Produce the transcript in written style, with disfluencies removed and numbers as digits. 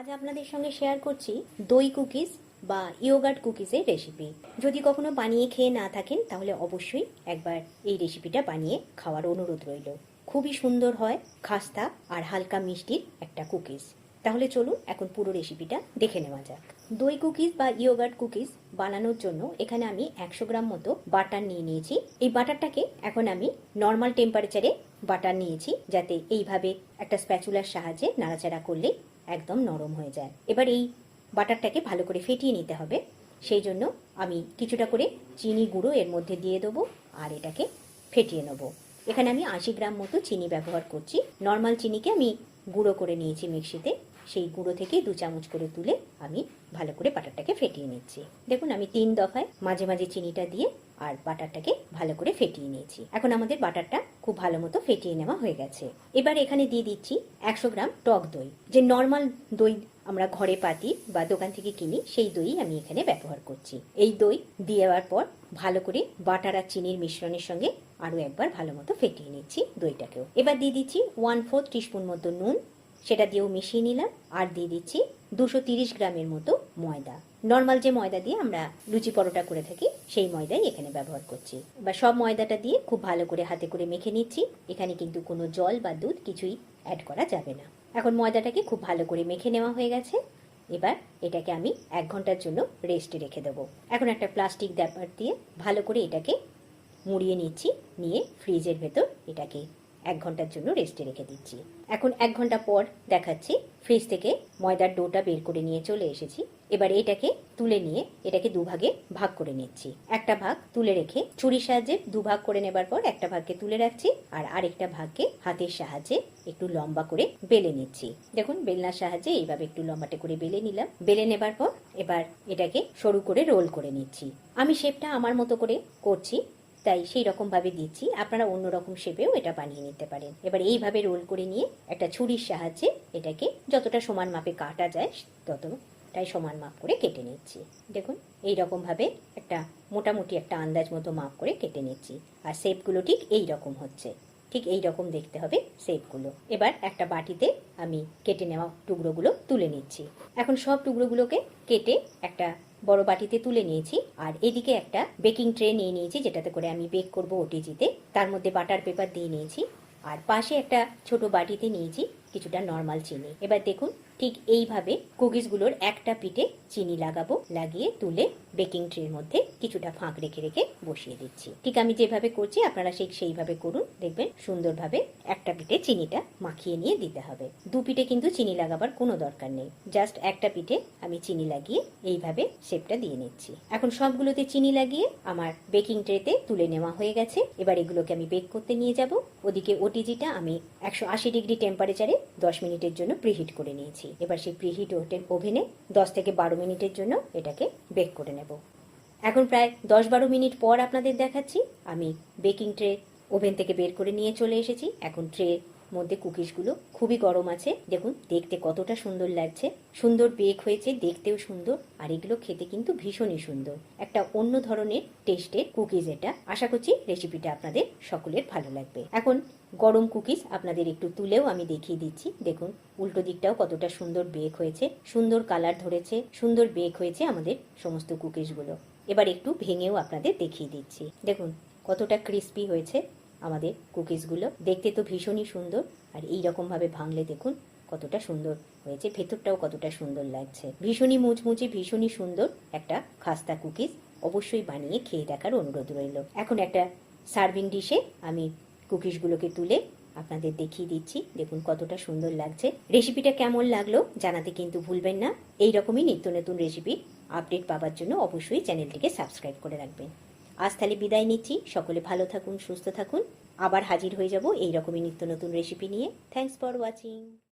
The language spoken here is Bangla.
আজ আপনাদের সঙ্গে শেয়ার করছি দই কুকিজ বা ইয়োগার্ট কুকিজের রেসিপি। যদি কখনো বানিয়ে খেয়ে না থাকেন তাহলে অবশ্যই একবার এই রেসিপিটা বানিয়ে খাওয়ার অনুরোধ রইল। খুবই সুন্দর হয়, খাস্তা আর হালকা মিষ্টির একটা কুকিজ। তাহলে চলুন এখন পুরো রেসিপিটা দেখে নেওয়া যাক। দই কুকিজ বা ইয়োগার্ট কুকিজ বানানোর জন্য এখানে আমি 100 গ্রাম মতো বাটার নিয়ে নিয়েছি। এই বাটারটাকে এখন আমি নর্মাল টেম্পারেচারে বাটার নিয়েছি, যাতে এইভাবে একটা স্প্যাচুলার সাহায্যে নাড়াচাড়া করলে একদম নরম হয়ে যায়। এবার এই বাটারটাকে ভালো করে ফেটিয়ে নিতে হবে। সেই জন্য আমি কিছুটা করে চিনি গুঁড়ো এর মধ্যে দিয়ে দেবো আর এটাকে ফেটিয়ে নেবো। এখানে আমি 80 গ্রাম মতো চিনি ব্যবহার করছি। নর্মাল চিনিকে আমি গুঁড়ো করে নিয়েছি মিক্সিতে। সেই গুঁড়ো থেকে 2 চামচ করে তুলে আমি ভালো করে বাটারটাকে ফেটিয়ে নিচ্ছি। দেখুন আমি 3 দফায় মাঝে মাঝে চিনিটা দিয়ে আর বাটারটাকে ভালো করে ফেটিয়ে নিয়েছি। এখন আমাদের বাটারটা খুব ভালো মতো ফেটিয়ে নেওয়া হয়ে গেছে। এবার এখানে দিয়ে দিচ্ছি 100 গ্রাম টক দই। যে নর্মাল দই আমরা ঘরে পাতি বা দোকান থেকে কিনি, সেই দই আমি এখানে ব্যবহার করছি। এই দই দেওয়ার পর ভালো করে বাটার আর চিনির মিশ্রণের সঙ্গে আরও একবার ভালো মতো ফেটিয়ে নিচ্ছি দইটাকেও। এবার দিয়ে দিচ্ছি 1/4 টিস্পুন মতো নুন, সেটা দিয়েও মিশিয়ে নিলাম। আর দিয়ে দিচ্ছি 230 গ্রামের মতো ময়দা। নর্মাল যে ময়দা দিয়ে আমরা লুচি পরোটা করে থাকি সেই ময়দাই এখানে ব্যবহার করছি। বা সব ময়দাটা দিয়ে খুব ভালো করে হাতে করে মেখে নিচ্ছি। এখানে কিন্তু কোনো জল বা দুধ কিছুই অ্যাড করা যাবে না। এখন ময়দাটাকে খুব ভালো করে মেখে নেওয়া হয়ে গেছে। এবার এটাকে আমি 1 ঘন্টার জন্য রেস্টে রেখে দেবো। এখন একটা প্লাস্টিক র্যাপার দিয়ে ভালো করে এটাকে মুড়িয়ে নিচ্ছি, নিয়ে ফ্রিজের ভেতর এটাকে 1 ঘন্টার জন্য রেস্টে রেখে দিচ্ছি। এখন 1 ঘন্টা পর দেখাচ্ছি। ফ্রিজ থেকে ময়দার ডোটা বের করে নিয়ে চলে এসেছি। এবার এটাকে তুলে নিয়ে এটাকে দুভাগে ভাগ করে নিচ্ছি। একটা ভাগ তুলে রেখে ছুরির সাহায্যে দুভাগ করে নেবার পর একটা ভাগকে তুলে রাখছি আর আরেকটা ভাগকে হাতের সাহায্যে একটু লম্বা করে বেলে নিচ্ছি। দেখুন বেলনার সাহায্যে এইভাবে একটু লম্বাটে করে বেলে নিলাম। বেলে নেবার পর এবার এটাকে সরু করে রোল করে নিচ্ছি। আমি শেপটা আমার মতো করে করছি, তাই সেই রকম ভাবে দিচ্ছি। আপনারা অন্য রকম শেপেও এটা বানিয়ে নিতে পারেন। এবার এইভাবে রোল করে নিয়ে একটা ছুরির সাহায্যে এটাকে যতটা সমান মাপে কাটা যায় ততটাই সমান মাপ করে কেটে নিচ্ছি। দেখুন এই রকম ভাবে একটা মোটামুটি একটা আন্দাজ মতো মাপ করে কেটে নিচ্ছি। আর শেপগুলো ঠিক এই রকম হচ্ছে, ঠিক এই রকম দেখতে হবে শেপগুলো। এবার একটা বাটিতে আমি কেটে নেওয়া টুকরোগুলো তুলে নিচ্ছি। এখন সব টুকরোগুলোকে কেটে একটা বড় বাটিতে তুলে নিয়েছি। আর এদিকে একটা বেকিং ট্রে নিয়ে নিয়েছি, যেটাতে করে আমি বেক করব ওটিজিতে। তার মধ্যে বাটার পেপার দিয়ে নিয়েছি। আর পাশে একটা ছোট বাটিতে নিয়েছি কিছুটা নর্মাল চিনি। এবার দেখুন ঠিক এইভাবে কুকিজগুলোর একটা পিঠে চিনি লাগাবো, লাগিয়ে তুলে বেকিং ট্রের মধ্যে কিছুটা ফাঁক রেখে রেখে বসিয়ে দিচ্ছি। ঠিক আমি যেভাবে করছি আপনারা সেইভাবে করুন, দেখবেন সুন্দরভাবে একটা পিঠে চিনিটা মাখিয়ে নিয়ে দিতে হবে। 2 পিঠে কিন্তু চিনি লাগাবার কোনো দরকার নেই, জাস্ট একটা পিঠে আমি চিনি লাগিয়ে এইভাবে শেপটা দিয়ে নিচ্ছি। এখন সবগুলোতে চিনি লাগিয়ে আমার বেকিং ট্রেতে তুলে নেওয়া হয়ে গেছে। এবার এগুলোকে আমি বেক করতে নিয়ে যাব। ওদিকে ওটিজিটা আমি 180 ডিগ্রি টেম্পারেচারে 10 মিনিটের জন্য প্রিহিট করে নিয়েছি। এবার সেই প্রিহিট ওভেনে 10 থেকে 12 মিনিটের জন্য এটাকে বেক করে নেব। এখন প্রায় 10-12 মিনিট পর আপনাদের দেখাচ্ছি। আমি বেকিং ট্রে ওভেন থেকে বের করে নিয়ে চলে এসেছি। এখন ট্রের মধ্যে কুকিজগুলো খুবই গরম আছে। দেখুন দেখতে কতটা সুন্দর লাগছে, সুন্দর বেক হয়েছে, দেখতেও সুন্দর। আর এগুলো খেতে কিন্তু ভীষণই সুন্দর, একটা অন্য ধরনের টেস্টের কুকিজ এটা। আশা করছি রেসিপিটা আপনাদের সকলের ভালো লাগবে। এখন গরম কুকিজ আপনাদের একটু তুলেও আমি দেখিয়ে দিচ্ছি। দেখুন উল্টো দিকটাও কতটা সুন্দর বেক হয়েছে, সুন্দর কালার ধরেছে, সুন্দর বেক হয়েছে আমাদের সমস্ত কুকিজগুলো। এবার একটু ভেঙেও আপনাদের দেখিয়ে দিচ্ছি। দেখুন কতটা ক্রিস্পি হয়েছে আমাদের কুকিজগুলো, দেখতে তো ভীষণই সুন্দর। আর এই রকম ভাবে ভাঙলে দেখুন কতটা সুন্দর হয়েছে, ভেতরটাও কতটা সুন্দর লাগছে। ভীষণই মুচমুচে, ভীষণই সুন্দর একটা খাস্তা কুকিজ। অবশ্যই বানিয়ে খেয়ে দেখার অনুরোধ রইল। এখন একটা সার্ভিং ডিশে আমি কুকিজগুলোকে তুলে আপনাদের দেখিয়ে দিচ্ছি। দেখুন কতটা সুন্দর লাগছে। রেসিপিটা কেমন লাগলো জানাতে কিন্তু ভুলবেন না। এই রকমই নিত্য নতুন রেসিপির আপডেট পাওয়ার জন্য অবশ্যই চ্যানেলটিকে সাবস্ক্রাইব করে রাখবেন। আজ তাহলে বিদায় নিচ্ছি। সকলে ভালো থাকুন, সুস্থ থাকুন। আবার হাজির হয়ে যাব এই রকমই নিত্য নতুন রেসিপি নিয়ে। Thanks for watching.